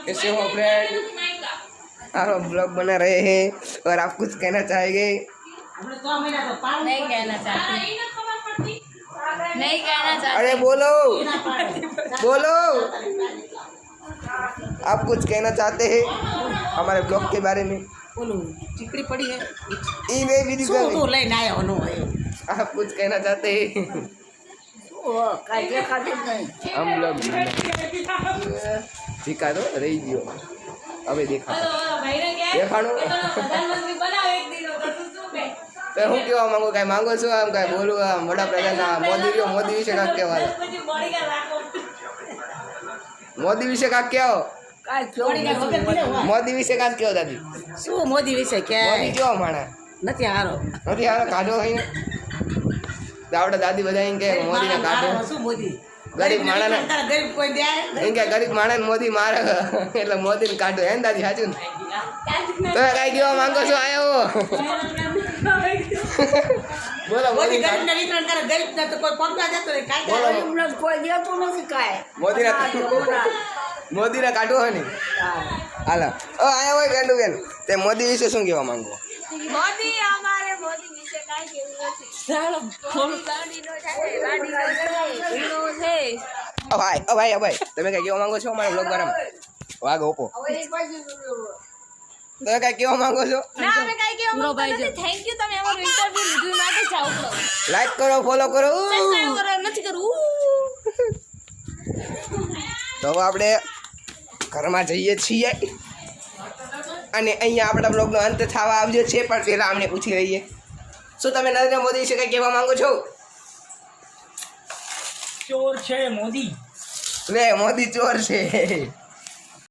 कैसे हो फ्रेंड? आप ब्लॉग बना रहे हैं और आप कुछ कहना चाहेंगे? नहीं कहना चाहती, नहीं कहना चाहती। अरे बोलो बोलो, आप कुछ कहना चाहते हैं हमारे ब्लॉग के बारे में? બોલું ચીકડી પડી હે ई नहीं विधि શું તું લઈને આવ્યો નો आप कुछ कहना चाहते हैं? કાંઈ દેખાતું જ નહીં हम लोग दिखा दो रही गयो अबे देखा देखाणो तो હું કેવા માંગુ કાંઈ માંગો છો? આમ કાંઈ બોલું? આમ વડાપ્રધાન મોદી રહ્યો, મોદી વિશે કાંઈક કહેવા, મોદી વિશે કાંઈક કહો, કાંઈ કેવું નથી. મોદી વિશે કાંઈક કહો દાદી. શું મોદી વિશે કે મોદી કેવો માણસ નથી હારો નથી? હારો કાઢો અહીં તો આપણે દાદી બધા એમ કે મોદીને કાઢો. શું મોદી ગરીબ માણસને તારા ગરીબ કોઈ દે એમ કે ગરીબ માણસને મોદી મારે એટલે મોદીને કાઢો. હે ને દાદી? સાચું ને? તમે કાંઈ કહેવા માંગો છો? આયો બોલો મોદી મોદી ગરીબ ને વિતરણ કરે ગરીબ ને તો કોઈ પગલા જતો નહીં કાંઈ બોલો. ગરીબ ને કોઈ દેતું નથી કાંઈ મોદીને કાઢવો હોય ને હાલો. આયા હોય ગાંડુ બેન, તે મોદી વિશે શું કહેવા માંગો? મોદી અમારે મોદી વિશે કાંઈ કેવું નથી. ગાડીનો છે. ભાઈ તમે કઈ કહેવા માંગો છો અમારા બ્લોગ બારામાં? વાગ ઓપો, તમે કઈ કહેવા માંગો છો? ના અમે કાંઈ કેવું માંગતા નથી. થેન્ક યુ, તમે અમારું ઇન્ટરવ્યુ લીધું માટે જાવ કરો. લાઈક કરો, ફોલો કરો. સબસ્ક્રાઇબ કરો નથી કરવું. તો હવે આપણે ઘરમાં જઈએ છીએ અને અહીંયા આપણા બ્લોગનો અંત થવા આવ્યો છે, પણ પહેલાં અમને પૂછી રહીએ, શું તમે નરેન્દ્ર મોદી વિશે કંઈ કહેવા માંગો છો? ચોર છે મોદી. લે મોદી ચોર છે.